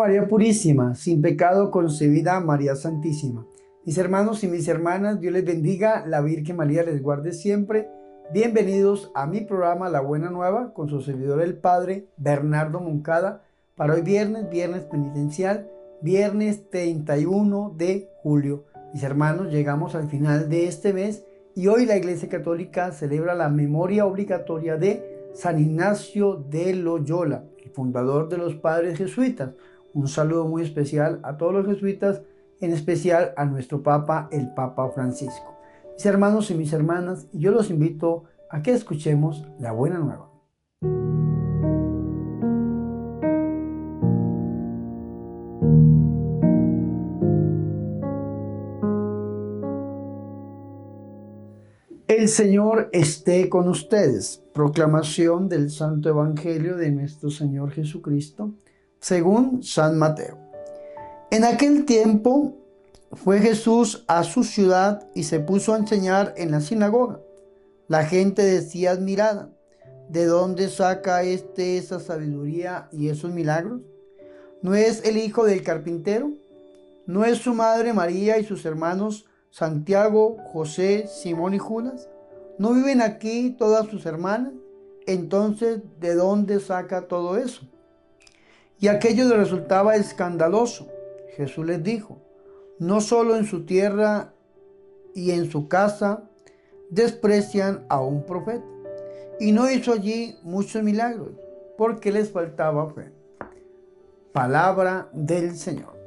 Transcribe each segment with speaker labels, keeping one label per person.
Speaker 1: María Purísima, sin pecado concebida María Santísima. Mis hermanos y mis hermanas, Dios les bendiga, la Virgen María les guarde siempre. Bienvenidos a mi programa La Buena Nueva con su servidor el Padre Bernardo Moncada para hoy viernes penitencial, viernes 31 de julio. Mis hermanos, llegamos al final de este mes y hoy la Iglesia Católica celebra la memoria obligatoria de San Ignacio de Loyola, el fundador de los padres jesuitas. Un saludo muy especial a todos los jesuitas, en especial a nuestro Papa, el Papa Francisco. Mis hermanos y mis hermanas, yo los invito a que escuchemos la Buena Nueva. El Señor esté con ustedes. Proclamación del Santo Evangelio de nuestro Señor Jesucristo, según San Mateo. En aquel tiempo fue Jesús a su ciudad y se puso a enseñar en la sinagoga. La gente decía admirada: ¿de dónde saca esa sabiduría y esos milagros? ¿No es el hijo del carpintero? ¿No es su madre María y sus hermanos Santiago, José, Simón y Judas? ¿No viven aquí todas sus hermanas? Entonces, ¿de dónde saca todo eso? Y aquello le resultaba escandaloso. Jesús les dijo: no solo en su tierra y en su casa desprecian a un profeta. Y no hizo allí muchos milagros, porque les faltaba fe. Palabra del Señor.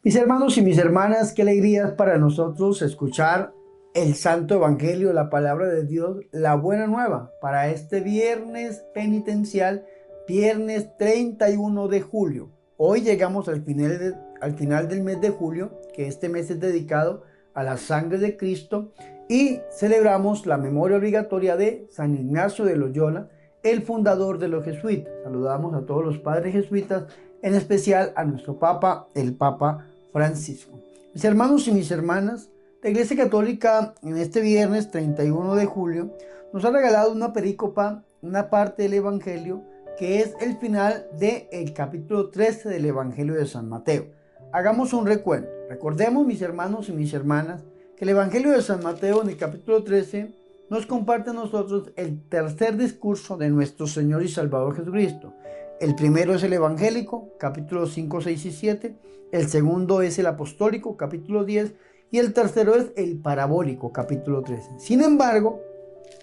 Speaker 1: Mis hermanos y mis hermanas, qué alegría es para nosotros escuchar el Santo Evangelio, la palabra de Dios, la Buena Nueva, para este viernes penitencial, viernes 31 de julio. Hoy llegamos al final del mes de julio, que este mes es dedicado a la sangre de Cristo, y celebramos la memoria obligatoria de San Ignacio de Loyola, el fundador de los jesuitas. Saludamos a todos los padres jesuitas, en especial a nuestro Papa, el Papa Francisco. Mis hermanos y mis hermanas, la Iglesia Católica en este viernes 31 de julio nos ha regalado una perícopa, una parte del Evangelio, que es el final del capítulo 13 del Evangelio de San Mateo. Hagamos un recuento. Recordemos, mis hermanos y mis hermanas, que el Evangelio de San Mateo en el capítulo 13 nos comparte a nosotros el tercer discurso de nuestro Señor y Salvador Jesucristo. El primero es el evangélico, capítulos 5, 6 y 7. El segundo es el apostólico, capítulo 10. Y el tercero es el parabólico, capítulo 13. Sin embargo,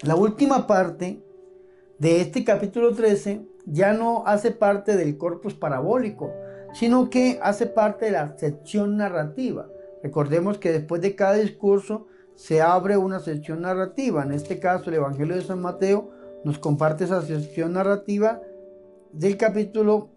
Speaker 1: la última parte de este capítulo 13 ya no hace parte del corpus parabólico, sino que hace parte de la sección narrativa. Recordemos que después de cada discurso se abre una sección narrativa. En este caso, el Evangelio de San Mateo nos comparte esa sección narrativa del capítulo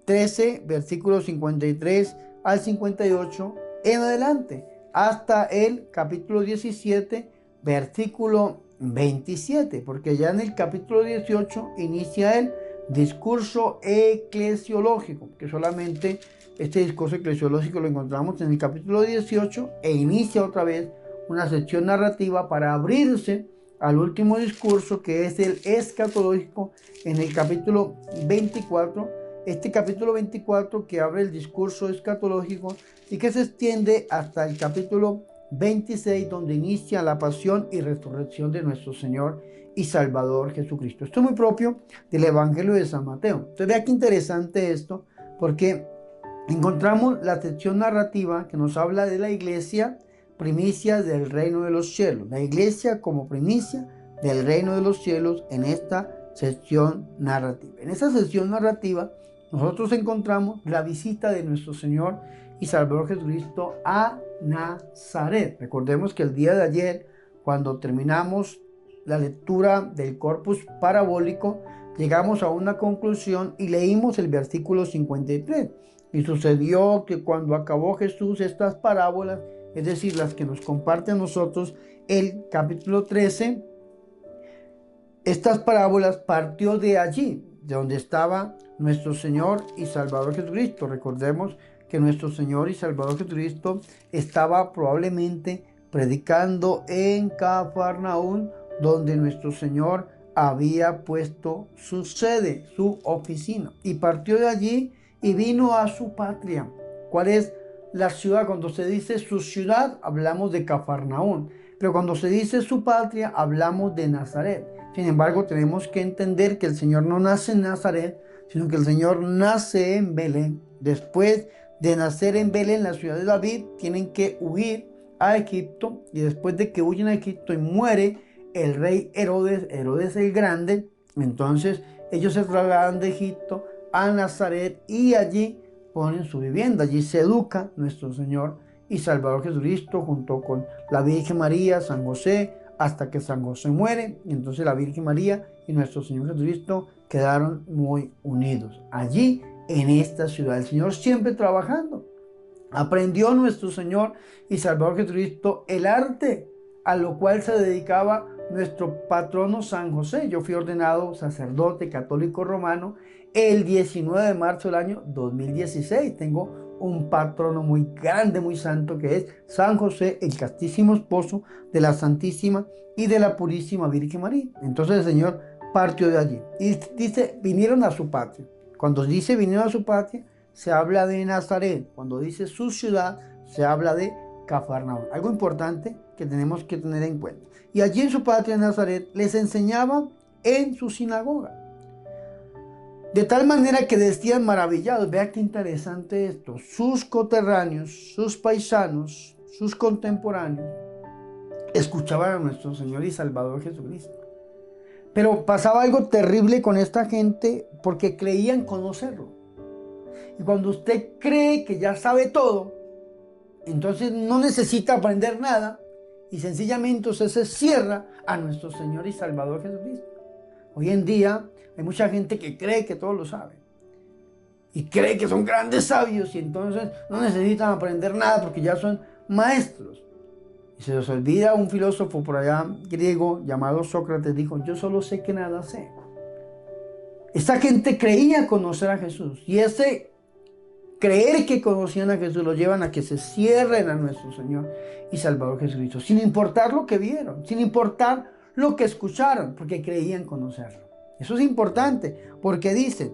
Speaker 1: 13, versículos 53 al 58 en adelante, hasta el capítulo 17, versículo 27, porque ya en el capítulo 18 inicia el discurso eclesiológico, que solamente este discurso eclesiológico lo encontramos en el capítulo 18 e inicia otra vez una sección narrativa para abrirse al último discurso, que es el escatológico, en el capítulo 24. Este capítulo 24 que abre el discurso escatológico y que se extiende hasta el capítulo 26, donde inicia la pasión y resurrección de nuestro Señor y Salvador Jesucristo. Esto es muy propio del Evangelio de San Mateo. Entonces vea qué interesante esto, porque encontramos la sección narrativa que nos habla de la iglesia, primicia del reino de los cielos. La iglesia como primicia del reino de los cielos en esta sección narrativa. En esta sección narrativa nosotros encontramos la visita de nuestro Señor y Salvador Jesucristo a Nazaret. Recordemos que el día de ayer, cuando terminamos la lectura del corpus parabólico, llegamos a una conclusión y leímos el versículo 53. Y sucedió que cuando acabó Jesús estas parábolas, es decir, las que nos comparte a nosotros el capítulo 13, estas parábolas partió de allí, de donde estaba nuestro Señor y Salvador Jesucristo. Recordemos que nuestro Señor y Salvador Jesucristo estaba probablemente predicando en Cafarnaún, donde nuestro Señor había puesto su sede, su oficina, y partió de allí y vino a su patria. ¿Cuál es la ciudad? Cuando se dice su ciudad, hablamos de Cafarnaún, pero cuando se dice su patria, hablamos de Nazaret. Sin embargo, tenemos que entender que el Señor no nace en Nazaret, sino que el Señor nace en Belén. Después de nacer en Belén, la ciudad de David, tienen que huir a Egipto, y después de que huyen a Egipto y muere el rey Herodes el Grande, entonces ellos se trasladan de Egipto a Nazaret y allí ponen su vivienda. Allí se educa nuestro Señor y Salvador Jesucristo junto con la Virgen María, San José, hasta que San José muere. Y entonces la Virgen María y nuestro Señor Jesucristo quedaron muy unidos. Allí, en esta ciudad, el Señor siempre trabajando. Aprendió nuestro Señor y Salvador Jesucristo el arte, a lo cual se dedicaba nuestro patrono San José. Yo fui ordenado sacerdote católico romano el 19 de marzo del año 2016. Tengo un patrono muy grande, muy santo, que es San José, el castísimo esposo de la Santísima y de la Purísima Virgen María. Entonces el Señor partió de allí y dice, vinieron a su patria. Cuando dice vinieron a su patria, se habla de Nazaret. Cuando dice su ciudad, se habla de Cafarnaún. Algo importante que tenemos que tener en cuenta. Y allí en su patria, Nazaret, les enseñaba en su sinagoga. De tal manera que decían maravillados. Vea qué interesante esto. Sus coterráneos, sus paisanos, sus contemporáneos, escuchaban a nuestro Señor y Salvador Jesucristo. Pero pasaba algo terrible con esta gente porque creían conocerlo. Y cuando usted cree que ya sabe todo, entonces no necesita aprender nada y sencillamente usted se cierra a nuestro Señor y Salvador Jesucristo. Hoy en día hay mucha gente que cree que todo lo sabe y cree que son grandes sabios y entonces no necesitan aprender nada porque ya son maestros. Y se les olvida, un filósofo por allá griego llamado Sócrates dijo, yo solo sé que nada sé. Esta gente creía conocer a Jesús y ese creer que conocían a Jesús lo llevan a que se cierren a nuestro Señor y Salvador Jesucristo, sin importar lo que vieron, sin importar lo que escucharon, porque creían conocerlo. Eso es importante, porque dice,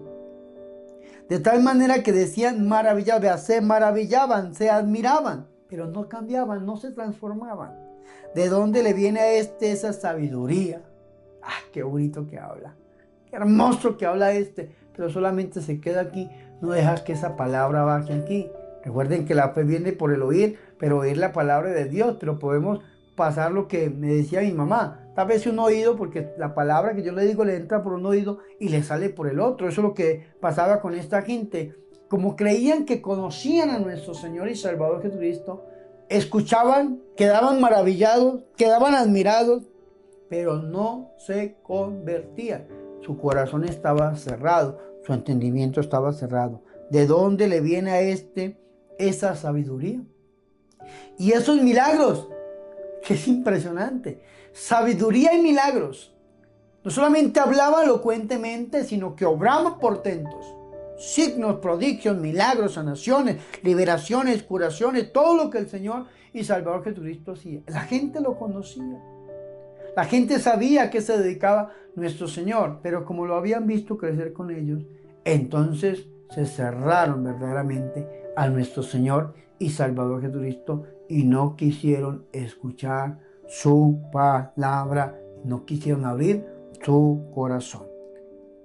Speaker 1: de tal manera que decían maravillaban, se maravillaban, se admiraban, pero no cambiaban, no se transformaban. ¿De dónde le viene a esa sabiduría? ¡Ah, qué bonito que habla! ¡Qué hermoso que habla pero solamente se queda aquí, no dejas que esa palabra baje aquí. Recuerden que la fe viene por el oír, pero oír la palabra de Dios, pero podemos pasar lo que me decía mi mamá, tal vez un oído, porque la palabra que yo le digo le entra por un oído y le sale por el otro. Eso es lo que pasaba con esta gente. Como creían que conocían a nuestro Señor y Salvador Jesucristo, escuchaban, quedaban maravillados, quedaban admirados, pero no se convertían. Su corazón estaba cerrado, su entendimiento estaba cerrado. ¿De dónde le viene a esa sabiduría? Y esos milagros, que es impresionante. Sabiduría y milagros. No solamente hablaba elocuentemente, sino que obraba portentos. Signos, prodigios, milagros, sanaciones, liberaciones, curaciones, todo lo que el Señor y Salvador Jesucristo hacía. La gente lo conocía. La gente sabía a qué se dedicaba nuestro Señor, pero como lo habían visto crecer con ellos, entonces se cerraron verdaderamente a nuestro Señor y Salvador Jesucristo y no quisieron escuchar su palabra, no quisieron abrir su corazón.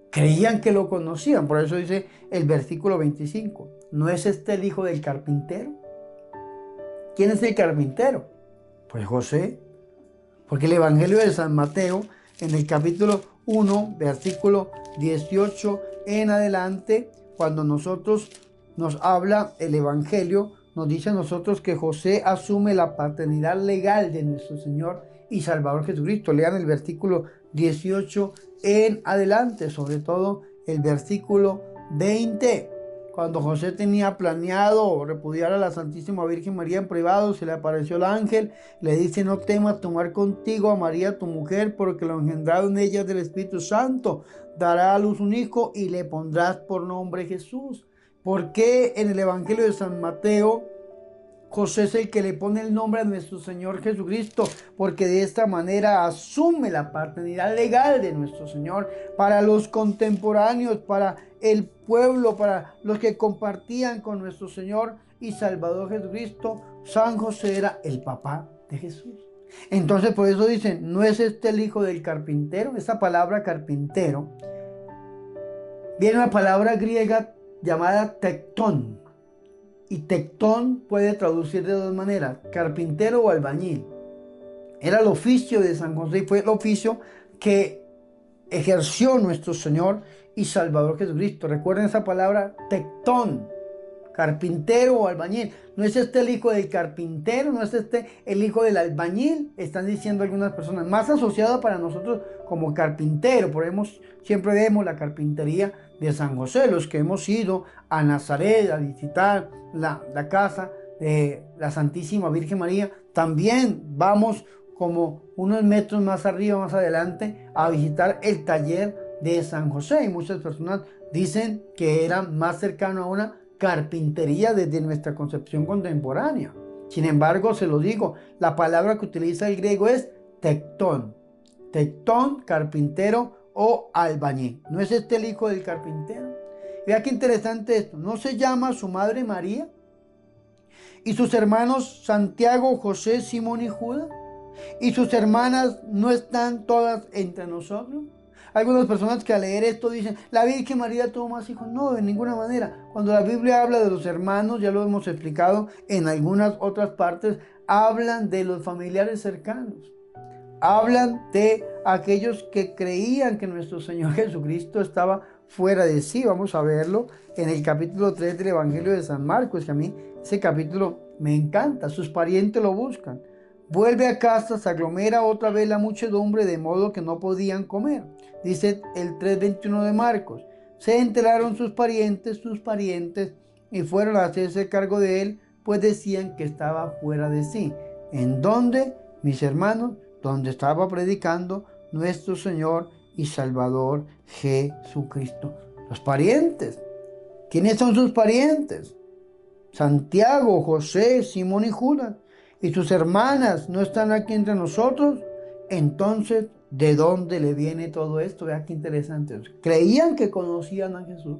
Speaker 1: Creían que lo conocían, por eso dice el versículo 25, ¿no es este el hijo del carpintero? ¿Quién es el carpintero? Pues José. Porque el Evangelio de San Mateo, en el capítulo 1, versículo 18 en adelante, cuando nosotros nos habla el Evangelio, nos dice a nosotros que José asume la paternidad legal de nuestro Señor y Salvador Jesucristo. Lean el versículo 18 en adelante, sobre todo el versículo 20. Cuando José tenía planeado repudiar a la Santísima Virgen María en privado, se le apareció el ángel, le dice, no temas tomar contigo a María tu mujer, porque lo engendrado en ella es del Espíritu Santo. Dará a luz un hijo y le pondrás por nombre Jesús. ¿Por qué en el Evangelio de San Mateo José es el que le pone el nombre a nuestro Señor Jesucristo? Porque de esta manera asume la paternidad legal de nuestro Señor para los contemporáneos, para el pueblo, para los que compartían con nuestro Señor y Salvador Jesucristo. San José era el papá de Jesús. Entonces por eso dicen, ¿no es este el hijo del carpintero? Esa palabra carpintero viene una palabra griega llamada tectón. Y tectón puede traducir de dos maneras, carpintero o albañil. Era el oficio de San José y fue el oficio que ejerció nuestro Señor y Salvador Jesucristo. Recuerden esa palabra tectón, carpintero o albañil. ¿No es este el hijo del carpintero? ¿No es este el hijo del albañil? Están diciendo algunas personas, más asociado para nosotros como carpintero. Por eso siempre vemos la carpintería de San José. Los que hemos ido a Nazaret a visitar la casa de la Santísima Virgen María, también vamos como unos metros más arriba, más adelante, a visitar el taller de San José. Y muchas personas dicen que era más cercano a una carpintería desde nuestra concepción contemporánea. Sin embargo, se lo digo, la palabra que utiliza el griego es tectón. Tectón, carpintero o albañil. ¿No es este el hijo del carpintero? Vea qué interesante esto. ¿No se llama su madre María? ¿Y sus hermanos Santiago, José, Simón y Judas? ¿Y sus hermanas no están todas entre nosotros? Algunas personas que al leer esto dicen, la Virgen María tuvo más hijos. No, de ninguna manera. Cuando la Biblia habla de los hermanos, ya lo hemos explicado en algunas otras partes, hablan de los familiares cercanos. Hablan de aquellos que creían que nuestro Señor Jesucristo estaba fuera de sí. Vamos a verlo en el capítulo 3 del Evangelio de San Marcos, que a mí ese capítulo me encanta. Sus parientes lo buscan. Vuelve a casa, se aglomera otra vez la muchedumbre de modo que no podían comer. Dice el 3:21 de Marcos. Se enteraron sus parientes, y fueron a hacerse cargo de él, pues decían que estaba fuera de sí. ¿En dónde, mis hermanos? Donde estaba predicando nuestro Señor y Salvador Jesucristo. Los parientes. ¿Quiénes son sus parientes? Santiago, José, Simón y Judas. ¿Y sus hermanas no están aquí entre nosotros? Entonces, ¿de dónde le viene todo esto? Vea qué interesante. Creían que conocían a Jesús.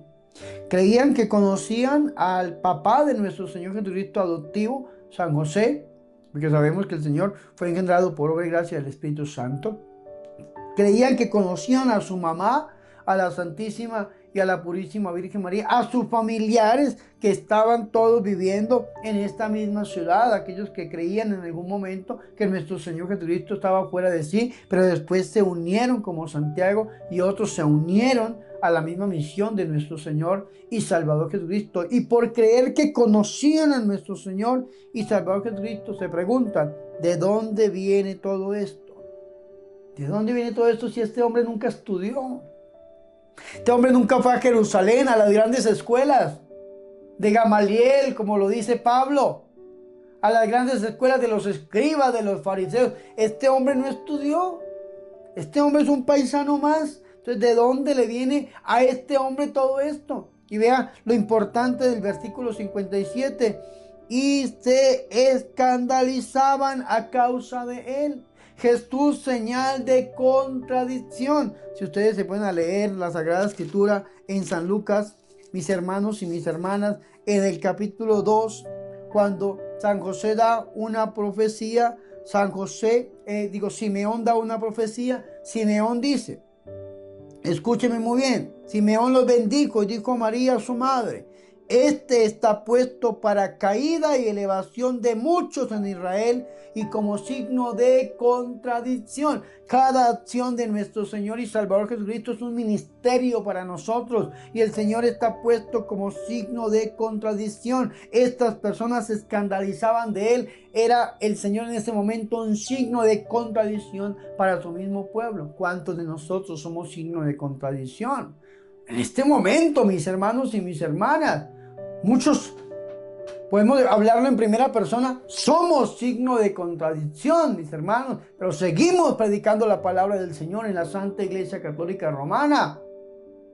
Speaker 1: Creían que conocían al papá de nuestro Señor Jesucristo adoptivo, San José, porque sabemos que el Señor fue engendrado por obra y gracia del Espíritu Santo. Creían que conocían a su mamá, a la Santísima y a la Purísima Virgen María, a sus familiares que estaban todos viviendo en esta misma ciudad, aquellos que creían en algún momento que nuestro Señor Jesucristo estaba fuera de sí, pero después se unieron como Santiago y otros se unieron a la misma misión de nuestro Señor y Salvador Jesucristo. Y por creer que conocían a nuestro Señor y Salvador Jesucristo, se preguntan, ¿de dónde viene todo esto? ¿De dónde viene todo esto si este hombre nunca estudió? Este hombre nunca fue a Jerusalén, a las grandes escuelas de Gamaliel, como lo dice Pablo, a las grandes escuelas de los escribas, de los fariseos. Este hombre no estudió. Este hombre es un paisano más. Entonces, ¿de dónde le viene a este hombre todo esto? Y vea lo importante del versículo 57. Y se escandalizaban a causa de él. Jesús, señal de contradicción. Si ustedes se pueden a leer la Sagrada Escritura en San Lucas, mis hermanos y mis hermanas, en el capítulo 2, cuando San José da una profecía, Simeón da una profecía, Simeón dice, escúcheme muy bien, Simeón los bendijo y dijo a María su madre, este está puesto para caída y elevación de muchos en Israel y como signo de contradicción. Cada acción de nuestro Señor y Salvador Jesucristo es un ministerio para nosotros y el Señor está puesto como signo de contradicción. Estas personas se escandalizaban de él. Era el Señor en ese momento un signo de contradicción para su mismo pueblo. ¿Cuántos de nosotros somos signo de contradicción? En este momento, mis hermanos y mis hermanas, muchos podemos hablarlo en primera persona. Somos signo de contradicción, mis hermanos, pero seguimos predicando la palabra del Señor en la Santa Iglesia Católica Romana.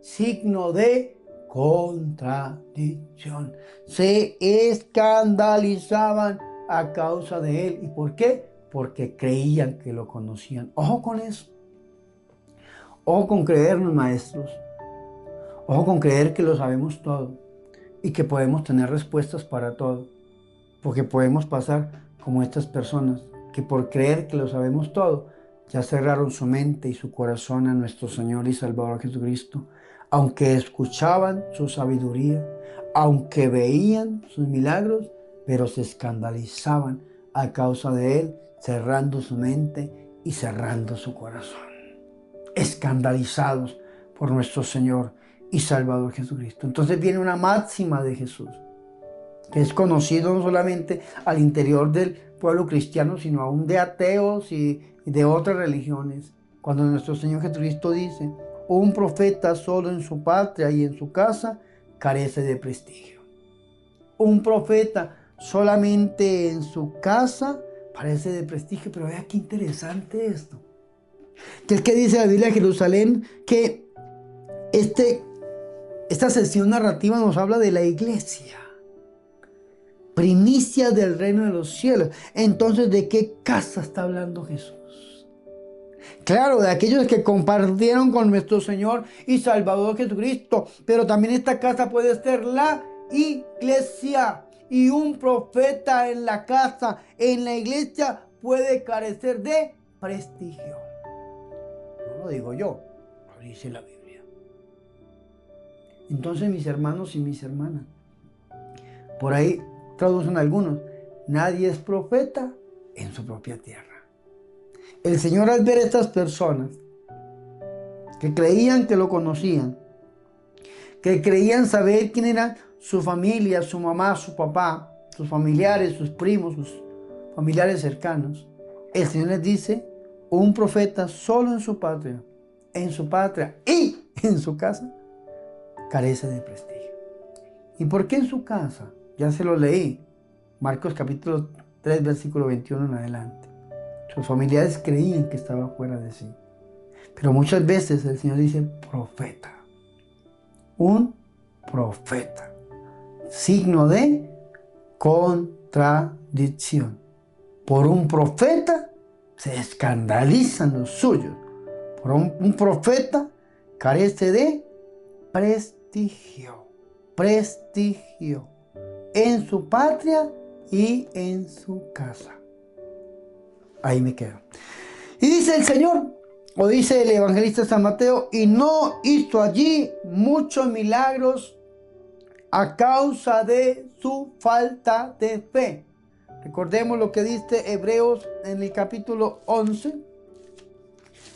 Speaker 1: Signo de contradicción. Se escandalizaban a causa de él. ¿Y por qué? Porque creían que lo conocían. Ojo con eso. Ojo con creernos maestros. Ojo con creer que lo sabemos todo y que podemos tener respuestas para todo. Porque podemos pasar como estas personas que por creer que lo sabemos todo, ya cerraron su mente y su corazón a nuestro Señor y Salvador Jesucristo. Aunque escuchaban su sabiduría, aunque veían sus milagros, pero se escandalizaban a causa de Él, cerrando su mente y cerrando su corazón. Escandalizados por nuestro Señor y Salvador Jesucristo. Entonces viene una máxima de Jesús, que es conocido no solamente al interior del pueblo cristiano, sino aún de ateos y de otras religiones. Cuando nuestro Señor Jesucristo dice, un profeta solo en su patria y en su casa carece de prestigio. Un profeta solamente en su casa carece de prestigio. Pero vea qué interesante esto. Que es que dice la Biblia de Jerusalén que esta sección narrativa nos habla de la iglesia. Primicia del reino de los cielos. Entonces, ¿de qué casa está hablando Jesús? Claro, de aquellos que compartieron con nuestro Señor y Salvador Jesucristo. Pero también esta casa puede ser la iglesia. Y un profeta en la casa, en la iglesia, puede carecer de prestigio. No lo digo yo, lo dice la Biblia. Entonces, mis hermanos y mis hermanas, por ahí traducen algunos, nadie es profeta en su propia tierra. El Señor, al ver a estas personas que creían que lo conocían, que creían saber quién era su familia, su mamá, su papá, sus familiares, sus primos, sus familiares cercanos, el Señor les dice, un profeta solo en su patria y en su casa, carece de prestigio. ¿Y por qué en su casa? Ya se lo leí. Marcos capítulo 3, versículo 21 en adelante. Sus familiares creían que estaba fuera de sí. Pero muchas veces el Señor dice profeta. Un profeta. Signo de contradicción. Por un profeta se escandalizan los suyos. Por un profeta carece de prestigio. Prestigio. En su patria y en su casa. Ahí me quedo. Y dice el Señor, o dice el evangelista San Mateo, y no hizo allí muchos milagros a causa de su falta de fe. Recordemos lo que dice Hebreos en el capítulo 11.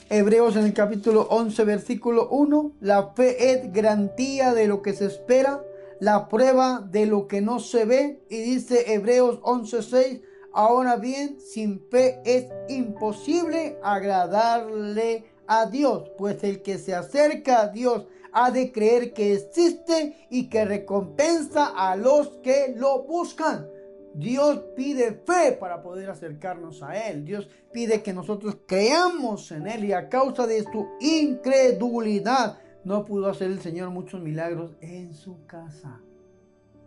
Speaker 1: Hebreos en el capítulo 11, versículo 1. La fe es garantía de lo que se espera, la prueba de lo que no se ve. Y dice Hebreos 11:6, ahora bien, sin fe es imposible agradarle a Dios, pues el que se acerca a Dios ha de creer que existe y que recompensa a los que lo buscan. Dios pide fe para poder acercarnos a Él. Dios pide que nosotros creamos en Él, y a causa de su incredulidad no pudo hacer el Señor muchos milagros en su casa,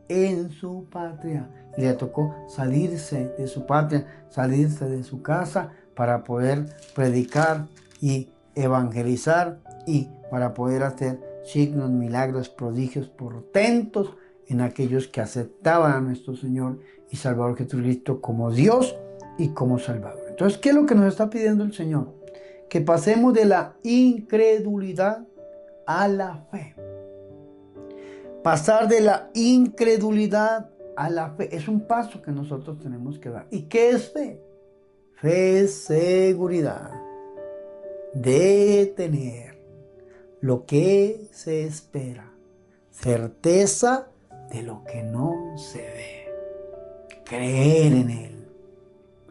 Speaker 1: en su patria. Y le tocó salirse de su patria, salirse de su casa para poder predicar y evangelizar y para poder hacer signos, milagros, prodigios, portentos en aquellos que aceptaban a nuestro Señor y Salvador Jesucristo como Dios y como Salvador. Entonces, ¿qué es lo que nos está pidiendo el Señor? Que pasemos de la incredulidad a la fe. Pasar de la incredulidad a la fe es un paso que nosotros tenemos que dar. ¿Y qué es fe? Fe es seguridad de tener lo que se espera, certeza de lo que no se ve, creer en Él,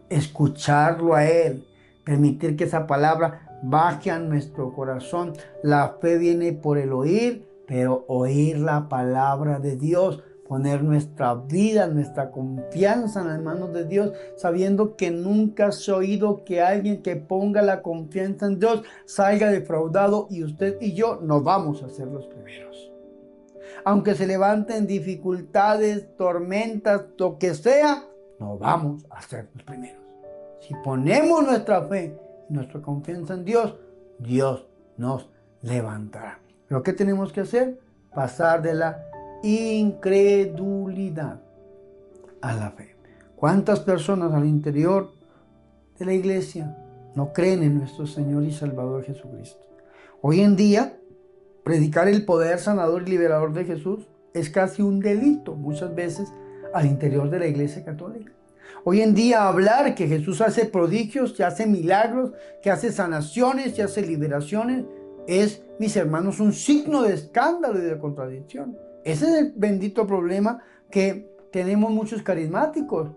Speaker 1: escucharlo a Él, permitir que esa palabra baje a nuestro corazón. La fe viene por el oír, pero oír la palabra de Dios, poner nuestra vida, nuestra confianza en las manos de Dios, sabiendo que nunca se ha oído que alguien que ponga la confianza en Dios salga defraudado, y usted y yo no vamos a ser los primeros. Aunque se levanten dificultades, tormentas, lo que sea, no vamos a ser los primeros. Si ponemos nuestra fe y nuestra confianza en Dios, Dios nos levantará. Pero ¿qué tenemos que hacer? Pasar de la incredulidad a la fe. ¿Cuántas personas al interior de la iglesia no creen en nuestro Señor y Salvador Jesucristo? Hoy en día, predicar el poder sanador y liberador de Jesús es casi un delito muchas veces al interior de la iglesia católica. Hoy en día hablar que Jesús hace prodigios, que hace milagros, que hace sanaciones, que hace liberaciones, es, mis hermanos, un signo de escándalo y de contradicción. Ese es el bendito problema que tenemos muchos carismáticos,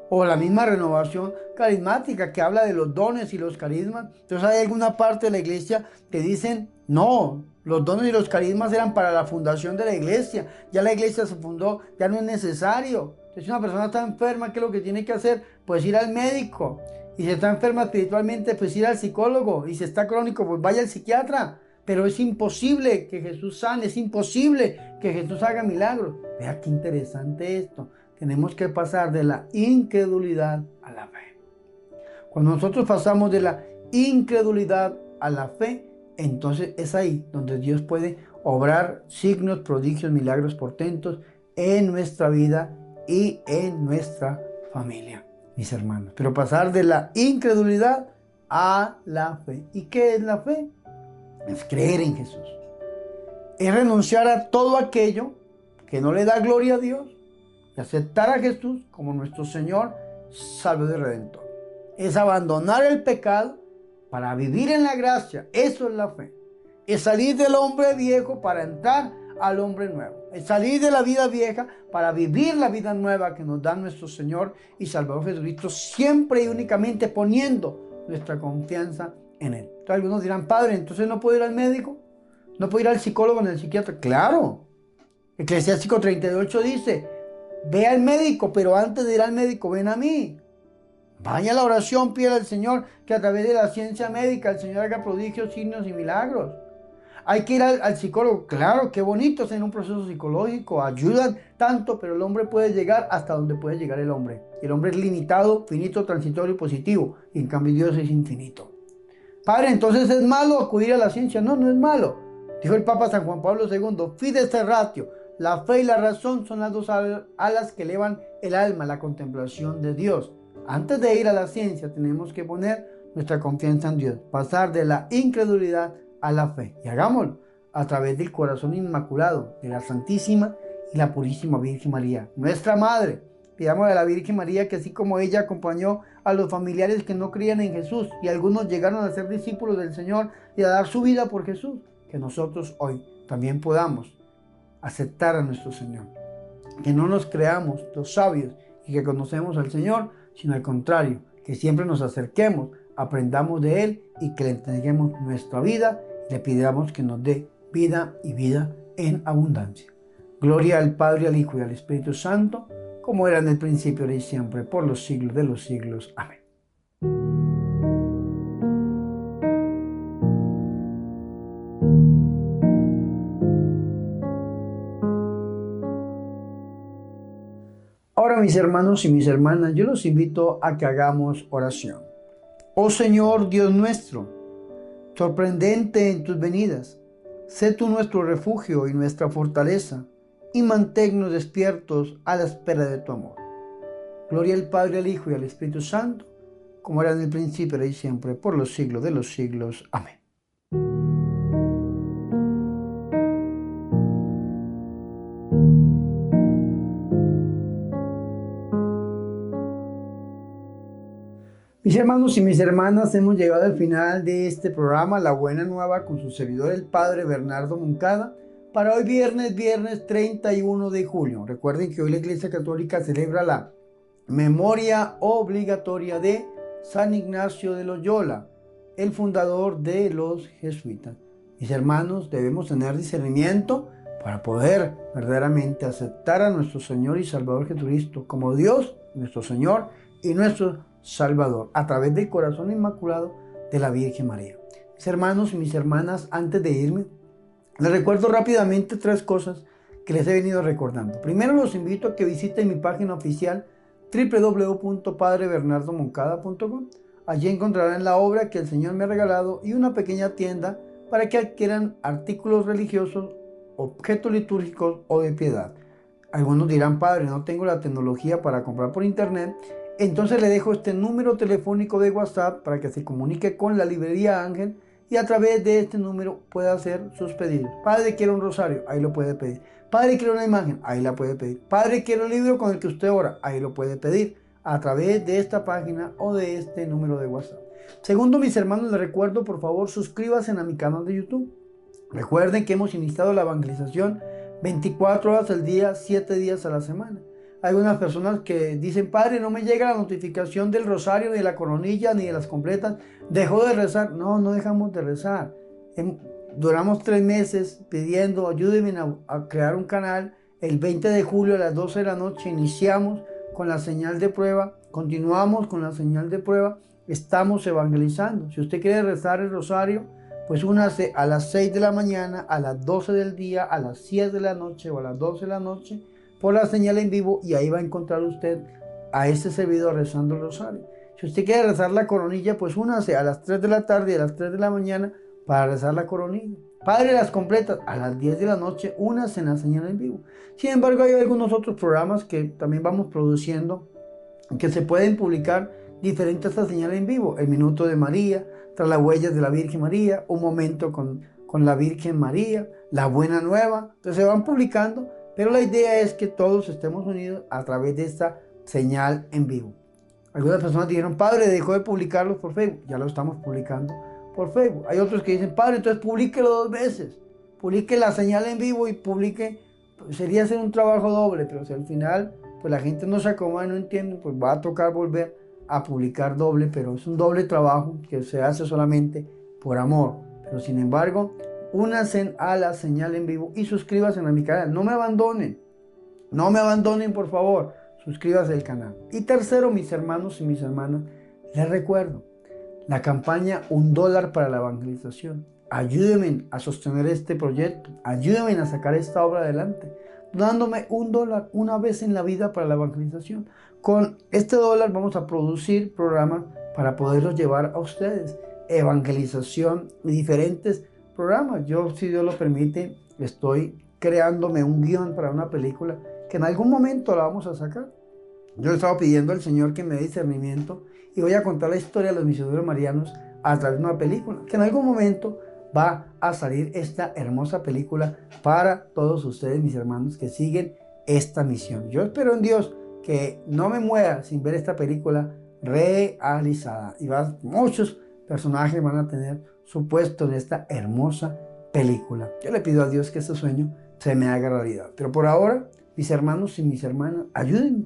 Speaker 1: o la misma renovación carismática que habla de los dones y los carismas. Entonces hay alguna parte de la iglesia que dicen, no, los dones y los carismas eran para la fundación de la iglesia. Ya la iglesia se fundó, ya no es necesario. Entonces, si una persona está enferma, ¿qué es lo que tiene que hacer? Pues ir al médico. Y si está enferma espiritualmente, pues ir al psicólogo. Y si está crónico, pues vaya al psiquiatra. Pero es imposible que Jesús sane, es imposible que Jesús haga milagros. Vea qué interesante esto. Tenemos que pasar de la incredulidad a la fe. Cuando nosotros pasamos de la incredulidad a la fe, entonces es ahí donde Dios puede obrar signos, prodigios, milagros, portentos en nuestra vida y en nuestra familia, mis hermanos. Pero pasar de la incredulidad a la fe. ¿Y qué es la fe? Es creer en Jesús. Es renunciar a todo aquello que no le da gloria a Dios y aceptar a Jesús como nuestro Señor, Salvador y Redentor. Es abandonar el pecado para vivir en la gracia. Eso es la fe. Es salir del hombre viejo para entrar al hombre nuevo. Es salir de la vida vieja para vivir la vida nueva que nos da nuestro Señor y Salvador Jesucristo, siempre y únicamente poniendo nuestra confianza en Él. Entonces algunos dirán, Padre, ¿entonces no puedo ir al médico? ¿No puedo ir al psicólogo ni al psiquiatra? Claro. Eclesiástico 38 dice, ve al médico, pero antes de ir al médico, ven a mí. Vaya a la oración, pídele al Señor que a través de la ciencia médica el Señor haga prodigios, signos y milagros. Hay que ir al psicólogo. Claro, qué bonito es en un proceso psicológico. Ayudan tanto, pero el hombre puede llegar hasta donde puede llegar el hombre. El hombre es limitado, finito, transitorio y positivo. Y en cambio Dios es infinito. Padre, entonces ¿es malo acudir a la ciencia? No, no es malo. Dijo el Papa San Juan Pablo II, fides ratio. La fe y la razón son las dos alas que elevan el alma a la contemplación de Dios. Antes de ir a la ciencia tenemos que poner nuestra confianza en Dios. Pasar de la incredulidad a la fe. Y hagámoslo a través del corazón inmaculado de la Santísima y la Purísima Virgen María, nuestra Madre. Pidamos a la Virgen María que así como ella acompañó a los familiares que no creían en Jesús y algunos llegaron a ser discípulos del Señor y a dar su vida por Jesús, que nosotros hoy también podamos aceptar a nuestro Señor. Que no nos creamos los sabios y que conocemos al Señor, sino al contrario, que siempre nos acerquemos, aprendamos de Él y que le entreguemos nuestra vida y le pidamos que nos dé vida y vida en abundancia. Gloria al Padre, al Hijo y al Espíritu Santo, como era en el principio, ahora y siempre, por los siglos de los siglos. Amén. Ahora, mis hermanos y mis hermanas, yo los invito a que hagamos oración. Oh Señor Dios nuestro, sorprendente en tus venidas, sé tú nuestro refugio y nuestra fortaleza, y manténnos despiertos a la espera de tu amor. Gloria al Padre, al Hijo y al Espíritu Santo, como era en el principio, ahora y siempre, por los siglos de los siglos. Amén. Mis hermanos y mis hermanas, hemos llegado al final de este programa, La Buena Nueva, con su servidor, el Padre Bernardo Moncada, para hoy viernes 31 de julio. Recuerden que hoy la Iglesia Católica celebra la memoria obligatoria de San Ignacio de Loyola, el fundador de los jesuitas. Mis hermanos, debemos tener discernimiento para poder verdaderamente aceptar a nuestro Señor y Salvador Jesucristo como Dios, nuestro Señor y nuestro Salvador, a través del corazón inmaculado de la Virgen María. Mis hermanos y mis hermanas, antes de irme, les recuerdo rápidamente tres cosas que les he venido recordando. Primero los invito a que visiten mi página oficial www.padrebernardomoncada.com. Allí encontrarán la obra que el Señor me ha regalado y una pequeña tienda para que adquieran artículos religiosos, objetos litúrgicos o de piedad. Algunos dirán, padre, no tengo la tecnología para comprar por internet. Entonces le dejo este número telefónico de WhatsApp para que se comunique con la librería Ángel y a través de este número pueda hacer sus pedidos. Padre, quiero un rosario, ahí lo puede pedir. Padre, quiero una imagen, ahí la puede pedir. Padre, quiero un libro con el que usted ora, ahí lo puede pedir a través de esta página o de este número de WhatsApp. Segundo, mis hermanos, les recuerdo, por favor, suscríbanse a mi canal de YouTube. Recuerden que hemos iniciado la evangelización 24 horas al día, 7 días a la semana. Hay algunas personas que dicen, padre, no me llega la notificación del rosario, ni de la coronilla, ni de las completas. Dejó de rezar. No, no dejamos de rezar. Duramos 3 meses pidiendo, ayúdenme a crear un canal. El 20 de julio a las 12 de la noche iniciamos con la señal de prueba. Continuamos con la señal de prueba. Estamos evangelizando. Si usted quiere rezar el rosario, pues únase a las 6 de la mañana, a las 12 del día, a las 7 de la noche o a las 12 de la noche por la señal en vivo y ahí va a encontrar usted a este servidor rezando el rosario. Si usted quiere rezar la coronilla, pues únase a las 3 de la tarde y a las 3 de la mañana para rezar la coronilla. Padre, las completas a las 10 de la noche, únase en la señal en vivo. Sin embargo, hay algunos otros programas que también vamos produciendo que se pueden publicar diferentes a esta señal en vivo. El Minuto de María, Tras las Huellas de la Virgen María, Un Momento con la Virgen María, La Buena Nueva. Entonces se van publicando, pero la idea es que todos estemos unidos a través de esta señal en vivo. Algunas personas dijeron, padre, dejó de publicarlos por Facebook. Ya lo estamos publicando por Facebook. Hay otros que dicen, padre, entonces publíquelo 2 veces. Publique la señal en vivo y publique. Sería hacer un trabajo doble, pero si al final pues la gente no se acomoda y no entiende, pues va a tocar volver a publicar doble, pero es un doble trabajo que se hace solamente por amor. Pero sin embargo, únanse a la señal en vivo y suscríbanse a mi canal. No me abandonen, por favor. Suscríbanse al canal. Y tercero, mis hermanos y mis hermanas, les recuerdo la campaña $1 para la evangelización. Ayúdenme a sostener este proyecto, ayúdenme a sacar esta obra adelante, dándome $1 una vez en la vida para la evangelización. Con este dólar vamos a producir programas para poderlos llevar a ustedes. Evangelización y diferentes programas. Yo, si Dios lo permite, estoy creándome un guión para una película que en algún momento la vamos a sacar. Yo le estaba pidiendo al Señor que me dé discernimiento y voy a contar la historia de los misioneros marianos a través de una película, que en algún momento va a salir esta hermosa película para todos ustedes, mis hermanos, que siguen esta misión. Yo espero en Dios que no me muera sin ver esta película realizada. Y muchos personajes van a tener su puesto en esta hermosa película. Yo le pido a Dios que este sueño se me haga realidad. Pero por ahora, mis hermanos y mis hermanas, ayúdenme.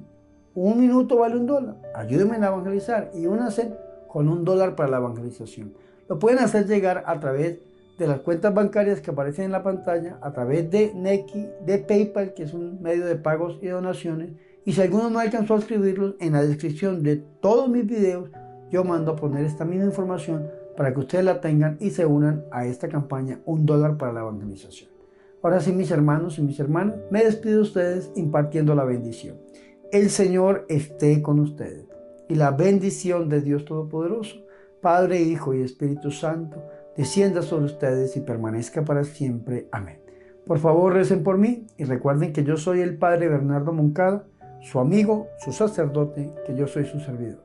Speaker 1: 1 minuto vale $1. Ayúdenme a evangelizar y únanse con $1 para la evangelización. Lo pueden hacer llegar a través de las cuentas bancarias que aparecen en la pantalla, a través de Nequi, de PayPal, que es un medio de pagos y donaciones. Y si alguno no alcanzó a escribirlos, en la descripción de todos mis videos, yo mando a poner esta misma información para que ustedes la tengan y se unan a esta campaña $1 para la evangelización. Ahora sí, mis hermanos y mis hermanas, me despido de ustedes impartiendo la bendición. El Señor esté con ustedes y la bendición de Dios Todopoderoso, Padre, Hijo y Espíritu Santo, descienda sobre ustedes y permanezca para siempre. Amén. Por favor, recen por mí y recuerden que yo soy el Padre Bernardo Moncada, su amigo, su sacerdote, que yo soy su servidor.